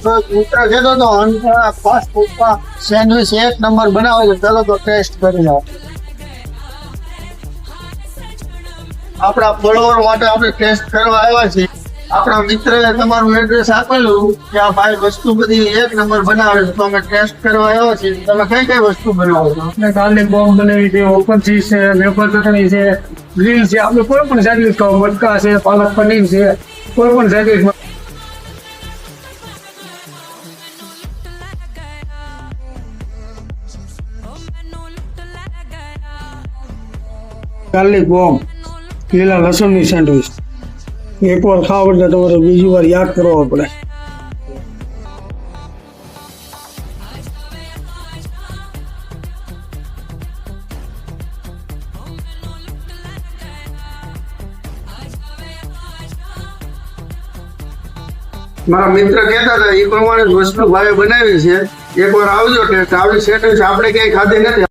તો મિત્ર કહેતો તો ફાસ્ટ ફૂડમાં સેન્ડવિચ એક નંબર બનાવે છે, ચાલો તો ટેસ્ટ કરી લો. આપણા ફોલોવર માટે આપણે ટેસ્ટ કરવા આવ્યા છીએ. આપણા મિત્રએ તમારું એડ્રેસ આપેલું કે આ ભાઈ વસ્તુ બધી એક નંબર બનાવે છે, તો અમે ટેસ્ટ કરવા આવ્યા છીએ. તમે કઈ કઈ વસ્તુ બનાવો છો? આપણે ગાર્લિક બોમ્બ બનાવી છે, ઓપન ચીઝ છે, વેફર ચટણી છે, ગ્રીલ છે. આપણે કોઈ પણ સેન્ડવિચ ખાવ, મટકા છે, પાલક પનીર છે, કોઈ પણ સેન્ડવિચ. ગાર્લિક બોમ્બ, લીલા લસણની સેન્ડવિચ. એકવાર ખાવ એટલે તમારે બીજી વાર યાદ કરવો પડે. મારા મિત્ર કહેતા હતા એ પ્રમાણે વસ્તુ ભાઈ બનાવી છે. એકવાર આવજો ટેસ્ટ. આવી સેન્ડવિચ આપણે ક્યાંય ખાધી નથી.